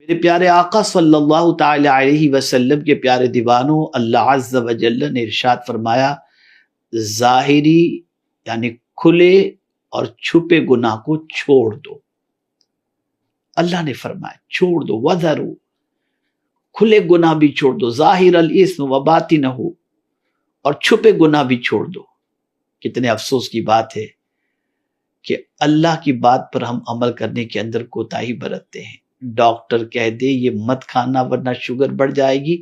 میرے پیارے آقا صلی اللہ تعالی علیہ وسلم کے پیارے دیوانوں، اللہ عز و جل نے ارشاد فرمایا، ظاہری یعنی کھلے اور چھپے گناہ کو چھوڑ دو۔ اللہ نے فرمایا چھوڑ دو، وَذَرُوا، کھلے گناہ بھی چھوڑ دو، ظاہر الاسم و باطنہ، اور چھپے گناہ بھی چھوڑ دو۔ کتنے افسوس کی بات ہے کہ اللہ کی بات پر ہم عمل کرنے کے اندر کوتاہی برتتے ہیں۔ ڈاکٹر کہہ دے یہ مت کھانا ورنہ شوگر بڑھ جائے گی،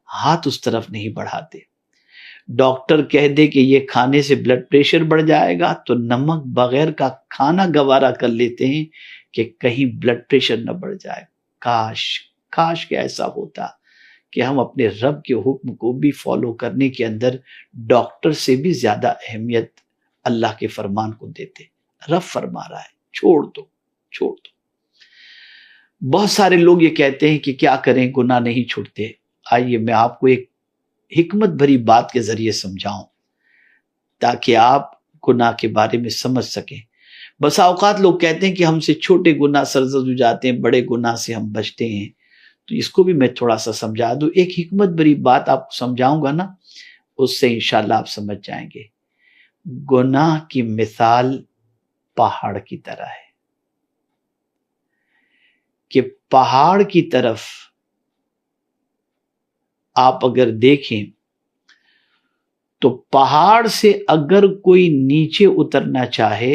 ہاتھ اس طرف نہیں بڑھاتے۔ ڈاکٹر کہہ دے کہ یہ کھانے سے بلڈ پریشر بڑھ جائے گا تو نمک بغیر کا کھانا گوارا کر لیتے ہیں کہ کہیں بلڈ پریشر نہ بڑھ جائے۔ کاش کہ ایسا ہوتا کہ ہم اپنے رب کے حکم کو بھی فالو کرنے کے اندر ڈاکٹر سے بھی زیادہ اہمیت اللہ کے فرمان کو دیتے۔ رب فرما رہا ہے چھوڑ دو، چھوڑ دو۔ بہت سارے لوگ یہ کہتے ہیں کہ کیا کریں، گناہ نہیں چھوڑتے۔ آئیے میں آپ کو ایک حکمت بھری بات کے ذریعے سمجھاؤں تاکہ آپ گناہ کے بارے میں سمجھ سکیں۔ بسا اوقات لوگ کہتے ہیں کہ ہم سے چھوٹے گناہ سرزد ہو جاتے ہیں، بڑے گناہ سے ہم بچتے ہیں، تو اس کو بھی میں تھوڑا سا سمجھا دوں۔ ایک حکمت بھری بات آپ کو سمجھاؤں گا نا، اس سے انشاءاللہ آپ سمجھ جائیں گے۔ گناہ کی مثال پہاڑ کی طرح ہے کہ پہاڑ کی طرف آپ اگر دیکھیں تو پہاڑ سے اگر کوئی نیچے اترنا چاہے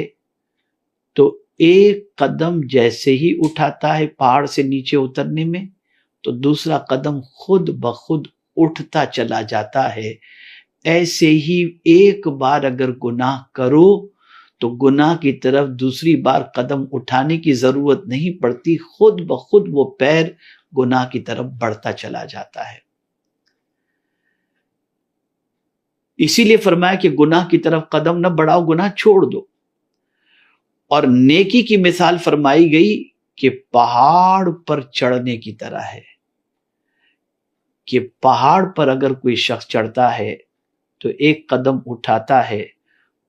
تو ایک قدم جیسے ہی اٹھاتا ہے پہاڑ سے نیچے اترنے میں تو دوسرا قدم خود بخود اٹھتا چلا جاتا ہے۔ ایسے ہی ایک بار اگر گناہ کرو تو گناہ کی طرف دوسری بار قدم اٹھانے کی ضرورت نہیں پڑتی، خود بخود وہ پیر گناہ کی طرف بڑھتا چلا جاتا ہے۔ اسی لیے فرمایا کہ گناہ کی طرف قدم نہ بڑھاؤ، گناہ چھوڑ دو۔ اور نیکی کی مثال فرمائی گئی کہ پہاڑ پر چڑھنے کی طرح ہے کہ پہاڑ پر اگر کوئی شخص چڑھتا ہے تو ایک قدم اٹھاتا ہے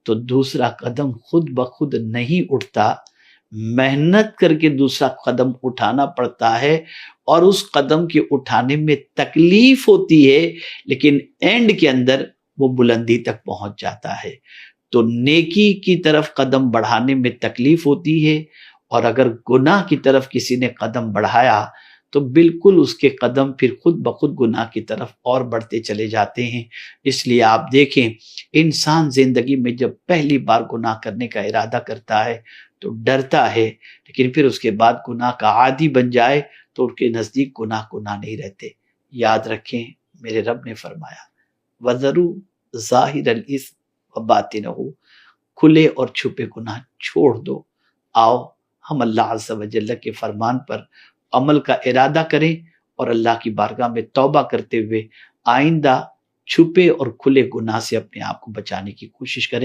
تو دوسرا قدم خود بخود نہیں اٹھتا، محنت کر کے دوسرا قدم اٹھانا پڑتا ہے، اور اس قدم کے اٹھانے میں تکلیف ہوتی ہے لیکن اینڈ کے اندر وہ بلندی تک پہنچ جاتا ہے۔ تو نیکی کی طرف قدم بڑھانے میں تکلیف ہوتی ہے، اور اگر گناہ کی طرف کسی نے قدم بڑھایا تو بالکل اس کے قدم پھر خود بخود گناہ کی طرف اور بڑھتے چلے جاتے ہیں۔ اس لیے آپ دیکھیں انسان زندگی میں جب پہلی بار گناہ کرنے کا ارادہ کرتا ہے تو ڈرتا ہے، لیکن پھر اس کے بعد گناہ کا عادی بن جائے تو ان کے نزدیک گناہ نہیں رہتے۔ یاد رکھیں میرے رب نے فرمایا وَذَرُوا ظَاهِرَ الْإِثْمِ وَبَاطِنَهُ، کھلے اور چھپے گناہ چھوڑ دو۔ آؤ ہم اللہ عز و جل کے فرمان پر عمل کا ارادہ کریں اور اللہ کی بارگاہ میں توبہ کرتے ہوئے آئندہ چھپے اور کھلے گناہ سے اپنے آپ کو بچانے کی کوشش کریں۔